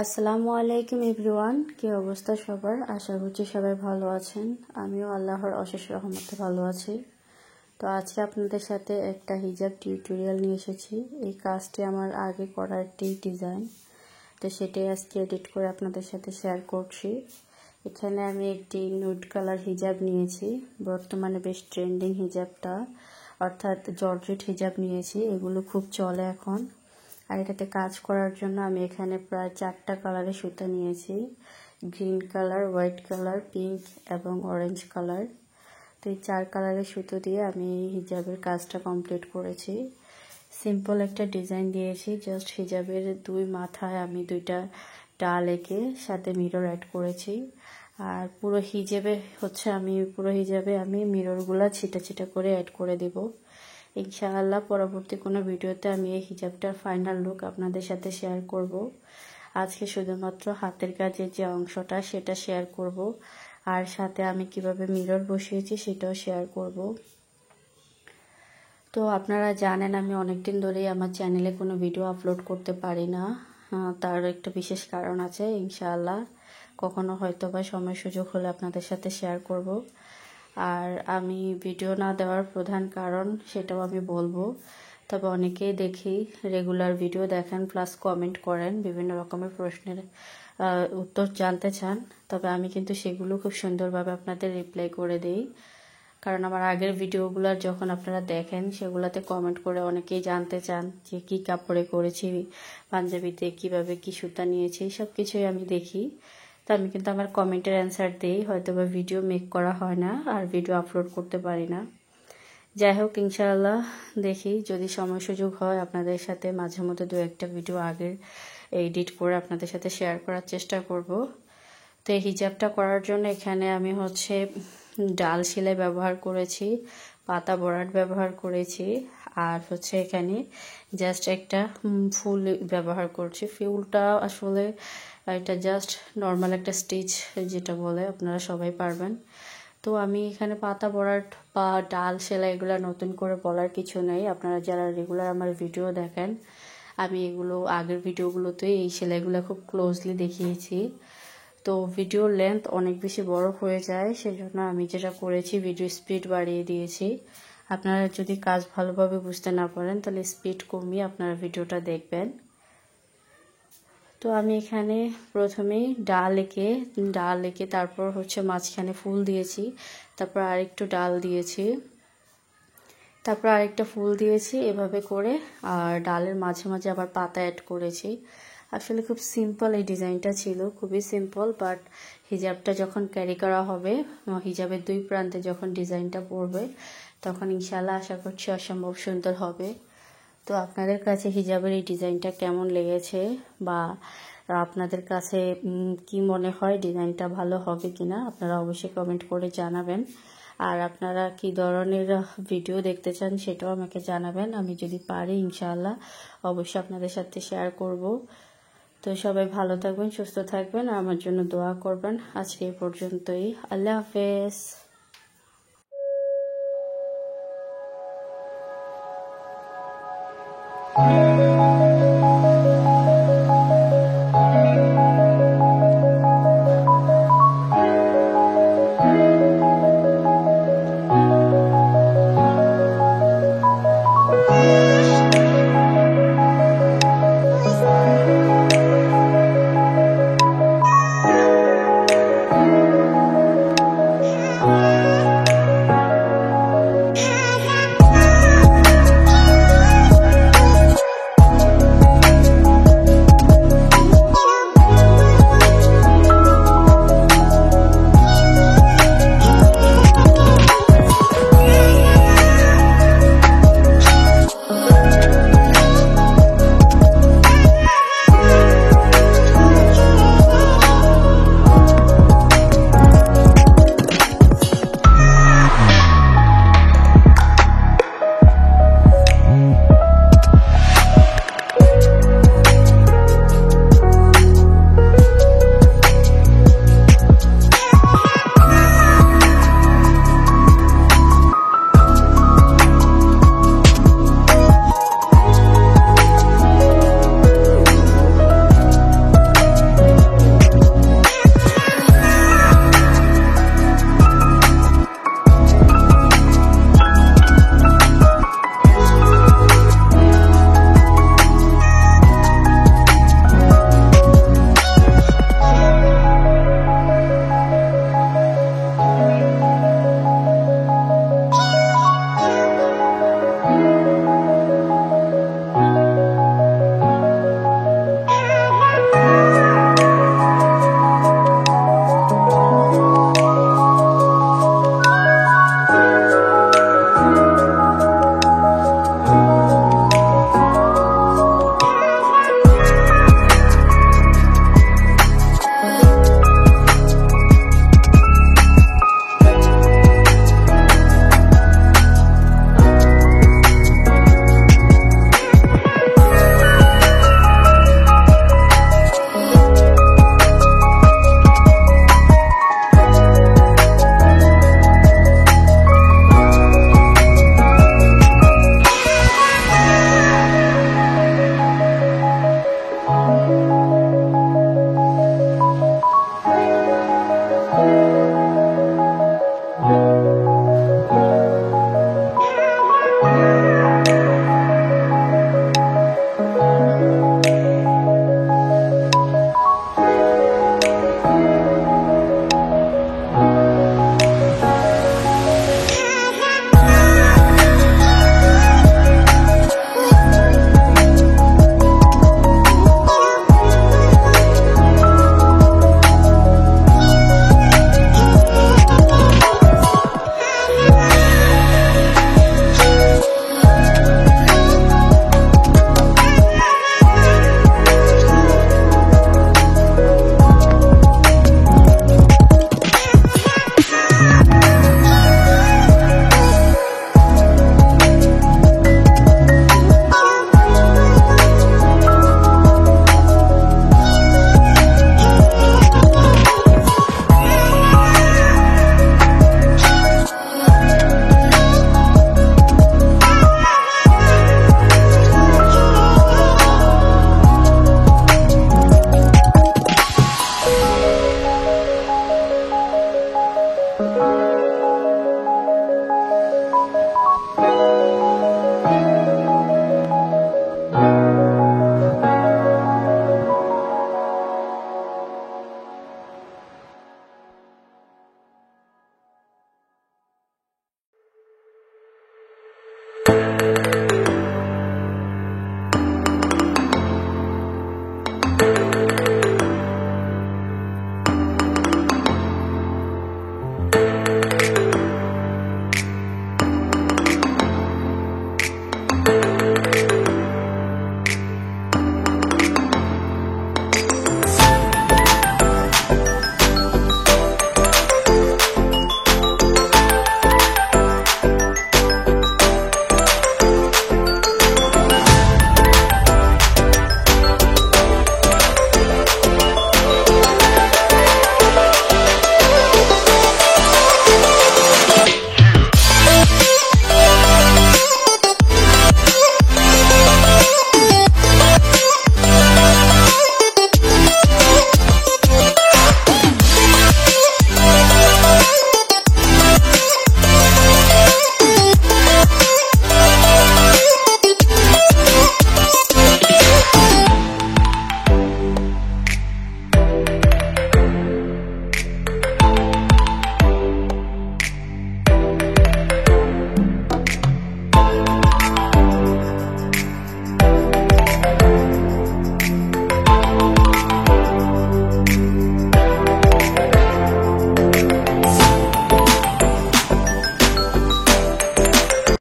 আসসালামু আলাইকুম এভরিওয়ান, কি অবস্থা সবার? আশা করছি সবাই ভালো আছেন। আমিও আল্লাহর অশেষ রহমতে ভালো আছি। তো আজকে আপনাদের সাথে একটা হিজাব টিউটোরিয়াল নিয়ে এসেছি। এই কাজটি আমার আগে করা একটি ডিজাইন, তো সেটাই আজকে এডিট করে আপনাদের সাথে শেয়ার করছি। এখানে আমি একটি নুড কালার হিজাব নিয়েছি, বর্তমানে বেশ ট্রেন্ডিং হিজাবটা, অর্থাৎ জর্জেট হিজাব নিয়েছি। এগুলো খুব চলে এখন। আর এটাতে কাজ করার জন্য আমি এখানে প্রায় 4টা কালারের সুতা নিয়েছি, green colour, white colour, pink এবং অরেঞ্জ কালার। তো এই 4 কালারের সুতো দিয়ে আমি এই হিজাবের কাজটা কমপ্লিট করেছি। সিম্পল একটা ডিজাইন দিয়েছি, জাস্ট হিজাবের দুই মাথায় আমি 2টা ডাল এঁকে সাথে মিরর অ্যাড করেছি। আর পুরো হিজাবে আমি মিররগুলা ছিটা ছিটা করে অ্যাড করে দেব। ইনশাআল্লাহ পরবর্তী কোনো ভিডিওতে আমি এই হিজাবটার ফাইনাল লুক আপনাদের সাথে শেয়ার করব। আজকে শুধুমাত্র হাতের কাজের যে অংশটা সেটা শেয়ার করব, আর সাথে আমি কিভাবে মিরর বসিয়েছি সেটাও শেয়ার করব। তো আপনারা জানেন আমি অনেকদিন ধরেই আমার চ্যানেলে কোনো ভিডিও আপলোড করতে পারি না। তার একটা বিশেষ কারণ আছে। ইনশাআল্লাহ কখনো হয়তো বা সময় সুযোগ হলে আপনাদের সাথে শেয়ার করব। আর আমি ভিডিও না দেওয়ার প্রধান কারণ সেটাও আমি বলবো। তবে অনেকেই দেখি রেগুলার ভিডিও দেখেন, প্লাস কমেন্ট করেন, বিভিন্ন রকমের প্রশ্নের উত্তর জানতে চান। তবে আমি কিন্তু সেগুলো খুব সুন্দরভাবে আপনাদের রিপ্লাই করে দিই, কারণ আমার আগের ভিডিওগুলো যখন আপনারা দেখেন সেগুলোতে কমেন্ট করে অনেকেই জানতে চান যে কি কাপড়ে করেছি, পাঞ্জাবিতে কিভাবে কি সুতা নিয়েছি, সব কিছুই আমি দেখি। তো আমি কিন্তু আমার কমেন্টের অ্যান্সার দিই, হয়তো বা ভিডিও মেক করা হয় না আর ভিডিও আপলোড করতে পারি না। যাই হোক, ইনশাআল্লাহ দেখি যদি সময় সুযোগ হয় আপনাদের সাথে মাঝে মধ্যে 2-1টা ভিডিও আগের এডিট করে আপনাদের সাথে শেয়ার করার চেষ্টা করব। তো এই হিজাবটা করার জন্য এখানে আমি ডাল সেলাই ব্যবহার করেছি, পাতা বরাট ব্যবহার করেছি, আর এখানে জাস্ট একটা ফুল ব্যবহার করছি। ফুলটা আসলে এটা জাস্ট নর্মাল একটা স্টিচ যেটা বলে, আপনারা সবাই পারবেন। তো আমি এখানে পাতা বরাট বা ডাল সেলাই এগুলো নতুন করে বলার কিছু নেই। আপনারা যারা রেগুলার আমার ভিডিও দেখেন, আমি এগুলো আগের ভিডিওগুলোতে এই সেলাইগুলো খুব ক্লোজলি দেখিয়েছি। তো ভিডিওর লেন্থ অনেক বেশি বড় হয়ে যায়, সেজন্য আমি যেটা করেছি ভিডিও স্পিড বাড়িয়ে দিয়েছি। আপনারা যদি কাজ ভালোভাবে বুঝতে না পারেন তাহলে স্পিড কমিয়ে আপনারা ভিডিওটা দেখবেন। তো আমি এখানে প্রথমেই ডাল এঁকে তারপর মাঝখানে ফুল দিয়েছি, তারপর আরেকটু ডাল দিয়েছি, তারপর আরেকটা ফুল দিয়েছি, এভাবে করে। আর ডালের মাঝে মাঝে আবার পাতা অ্যাড করেছি। আসলে খুব সিম্পল এই ডিজাইনটা ছিল, খুবই সিম্পল। বাট হিজাবটা যখন ক্যারি করা হবে, হিজাবের 2 প্রান্তে যখন ডিজাইনটা পড়বে, তখন ইনশাআল্লাহ আশা করছি অসম্ভব সুন্দর হবে। তো আপনাদের কাছে হিজাবের এই ডিজাইনটা কেমন লেগেছে, বা আপনাদের কাছে কি মনে হয় ডিজাইনটা ভালো হবে কিনা, আপনারা অবশ্যই কমেন্ট করে জানাবেন। আর আপনারা কি ধরনের ভিডিও দেখতে চান সেটাও আমাকে জানাবেন। আমি যদি পারি ইনশাআল্লাহ অবশ্যই আপনাদের সাথে শেয়ার করব। তো সবাই ভালো থাকবেন, সুস্থ থাকবেন, আমার জন্য দোয়া করবেন। আজকে এই পর্যন্তই। আল্লাহ হাফেজ।